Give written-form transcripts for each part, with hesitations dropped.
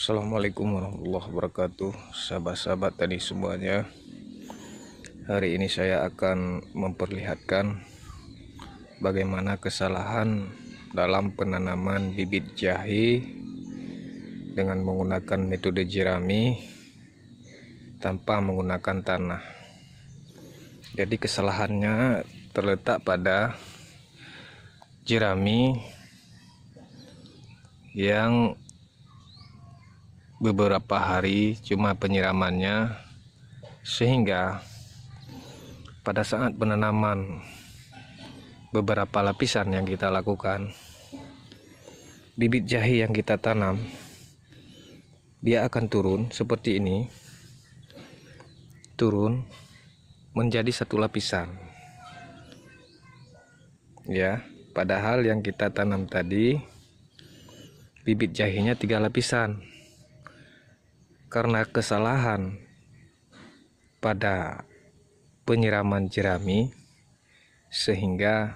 Assalamualaikum warahmatullahi wabarakatuh. Sahabat-sahabat tadi semuanya, hari ini saya akan memperlihatkan bagaimana kesalahan dalam penanaman bibit jahe dengan menggunakan metode jerami tanpa menggunakan tanah. Jadi kesalahannya terletak pada jerami yang beberapa hari cuma penyiramannya, sehingga pada saat penanaman beberapa lapisan yang kita lakukan, bibit jahe yang kita tanam dia akan turun seperti ini, turun menjadi satu lapisan ya, padahal yang kita tanam tadi bibit jahenya 3 lapisan. Karena kesalahan pada penyiraman jerami, sehingga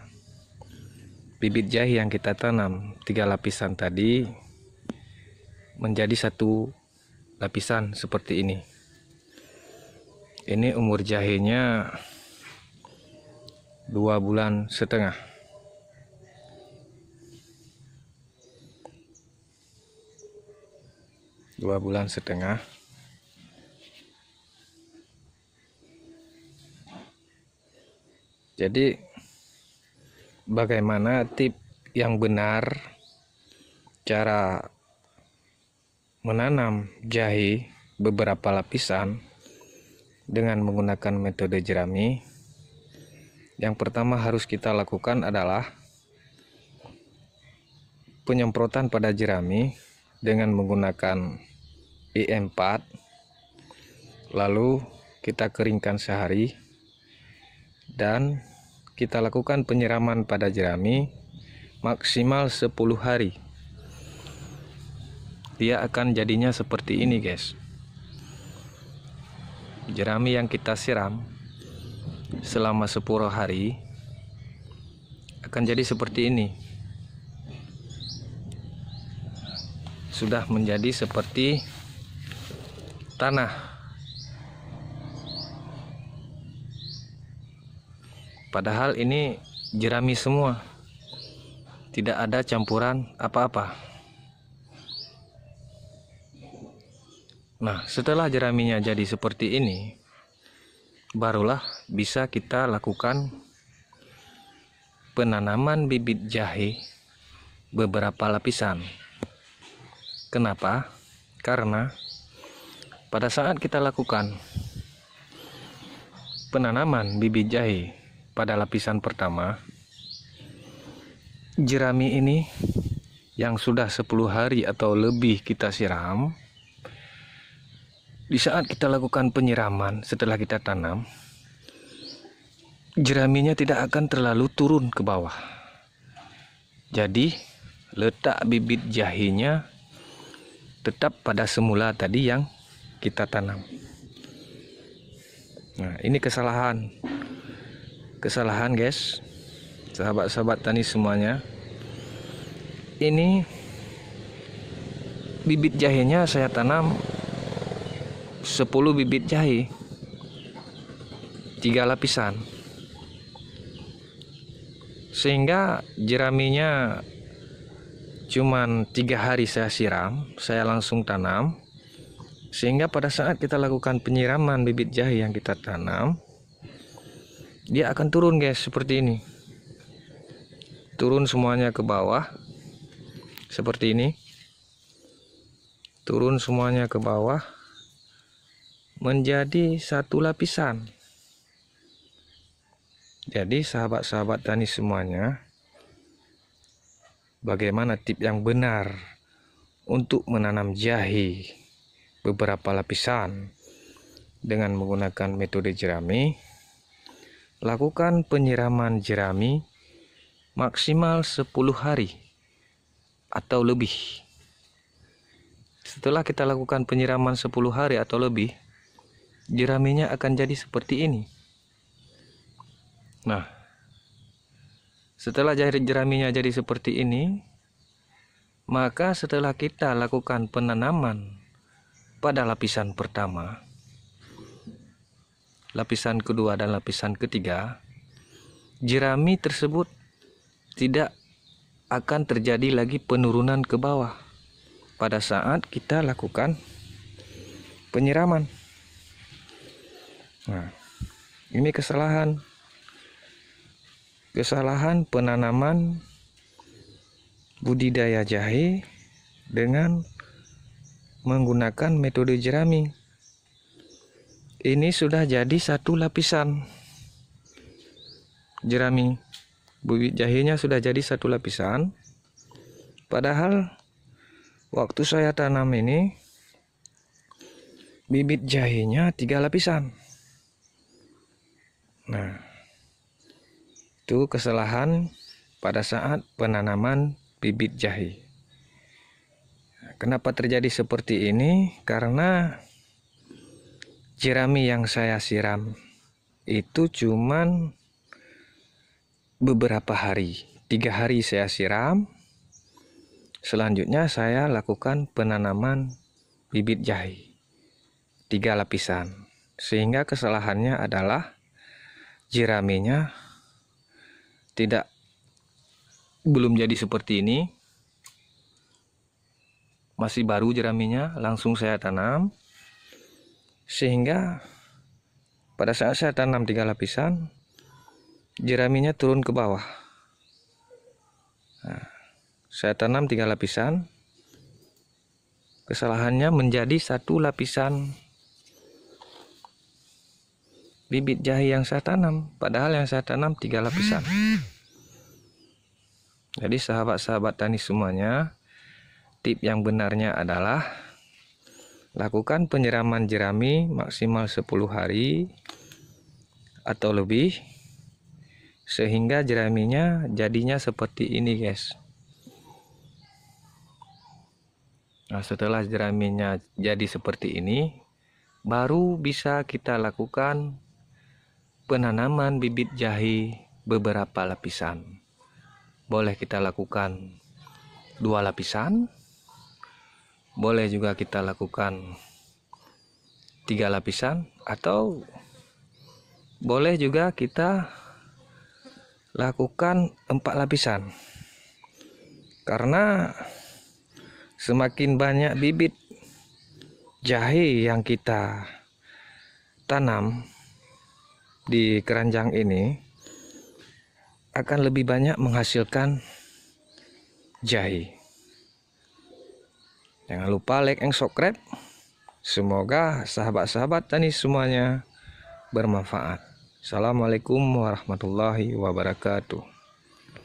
bibit jahe yang kita tanam 3 lapisan tadi menjadi satu lapisan seperti ini. Ini umur jahenya 2,5 bulan. 2,5 bulan. Jadi bagaimana tip yang benar cara menanam jahe beberapa lapisan dengan menggunakan metode jerami? Yang pertama harus kita lakukan adalah penyemprotan pada jerami dengan menggunakan E4, lalu kita keringkan sehari dan kita lakukan penyiraman pada jerami maksimal 10 hari. Dia akan jadinya seperti ini, guys. Jerami yang kita siram selama 10 hari akan jadi seperti ini. Sudah menjadi seperti tanah. Padahal ini jerami semua, tidak ada campuran apa-apa. Nah, setelah jeraminya jadi seperti ini, barulah bisa kita lakukan penanaman bibit jahe beberapa lapisan. Kenapa? Karena pada saat kita lakukan penanaman bibit jahe pada lapisan pertama, jerami ini yang sudah 10 hari atau lebih kita siram, di saat kita lakukan penyiraman setelah kita tanam, jeraminya tidak akan terlalu turun ke bawah. Jadi letak bibit jahenya tetap pada semula tadi yang kita tanam. Nah, ini kesalahan guys, sahabat-sahabat tani semuanya. Ini bibit jahenya saya tanam 10 bibit jahe, 3 lapisan, sehingga jeraminya cuman 3 hari saya siram, saya langsung tanam, sehingga pada saat kita lakukan penyiraman bibit jahe yang kita tanam, dia akan turun, guys, seperti ini. Turun semuanya ke bawah seperti ini. Turun semuanya ke bawah menjadi satu lapisan. Jadi sahabat-sahabat tani semuanya, bagaimana tip yang benar untuk menanam jahe beberapa lapisan dengan menggunakan metode jerami? Lakukan penyiraman jerami maksimal 10 hari atau lebih. Setelah kita lakukan penyiraman 10 hari atau lebih, jeraminya akan jadi seperti ini. Nah, setelah jeraminya jadi seperti ini, maka setelah kita lakukan penanaman pada lapisan pertama, lapisan kedua dan lapisan ketiga, jerami tersebut tidak akan terjadi lagi penurunan ke bawah pada saat kita lakukan penyiraman. Nah, ini kesalahan penanaman budidaya jahe dengan menggunakan metode jerami. Ini sudah jadi satu lapisan jerami, bibit jahenya sudah jadi satu lapisan, padahal waktu saya tanam ini bibit jahenya 3 lapisan. Nah, itu kesalahan pada saat penanaman bibit jahe. Kenapa terjadi seperti ini? Karena jerami yang saya siram itu cuman beberapa hari, 3 hari saya siram. Selanjutnya saya lakukan penanaman bibit jahe 3 lapisan, sehingga kesalahannya adalah jeraminya belum jadi seperti ini, masih baru jeraminya, langsung saya tanam, sehingga pada saat saya tanam 3 lapisan, jeraminya turun ke bawah. Nah, saya tanam 3 lapisan, kesalahannya menjadi 1 lapisan bibit jahe yang saya tanam, padahal yang saya tanam 3 lapisan. Jadi sahabat-sahabat tani semuanya, tip yang benarnya adalah lakukan penyiraman jerami maksimal 10 hari atau lebih, sehingga jeraminya jadinya seperti ini, guys. Nah, setelah jeraminya jadi seperti ini, baru bisa kita lakukan penanaman bibit jahe beberapa lapisan. Boleh kita lakukan 2 lapisan, boleh juga kita lakukan 3 lapisan, atau boleh juga kita lakukan 4 lapisan. Karena semakin banyak bibit jahe yang kita tanam di keranjang ini, akan lebih banyak menghasilkan jahe. Jangan lupa like and subscribe. Semoga sahabat-sahabat tani semuanya bermanfaat. Assalamualaikum warahmatullahi wabarakatuh.